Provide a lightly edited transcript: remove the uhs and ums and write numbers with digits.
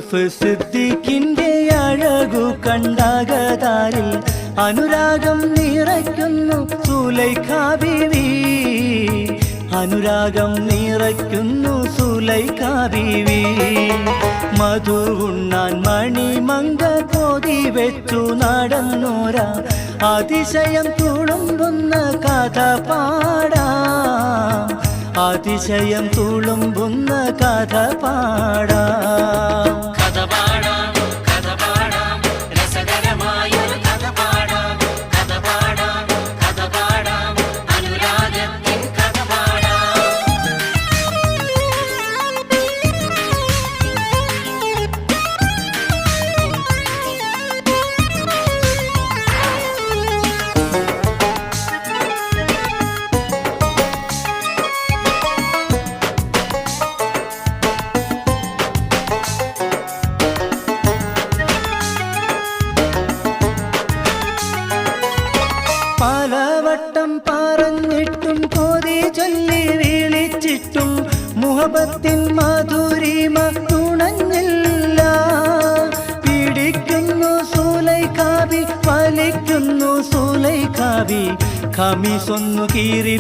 യൂസുഫ് സിദ്ദീഖിന്റെ അഴകു കണ്ടാകതാരിൽ അനുരാഗം നിറയ്ക്കുന്നു സുലൈഖ ബീവി. അനുരാഗം നിറയ്ക്കുന്നു സുലൈഖ ബീവി. മധു ഉണ്ണാൻ മണിമങ്ക കോതി വെച്ചു നടന്നോര അതിശയം തുളുമ്പുന്ന കഥ പാടാം. അതിശയം തുളുമ്പുന്ന കഥ പാടാം. പലവട്ടം പറഞ്ഞിട്ടും കൊതി ചൊല്ലി വിളിച്ചിട്ടും മുഹബത്തിൻ മധുരിമ തുണഞ്ഞില്ല. പിടിക്കുന്നു സുലൈഖ ബി, വലിക്കുന്നു സുലൈഖ ബി, ഖമീസൊന്നു കീറി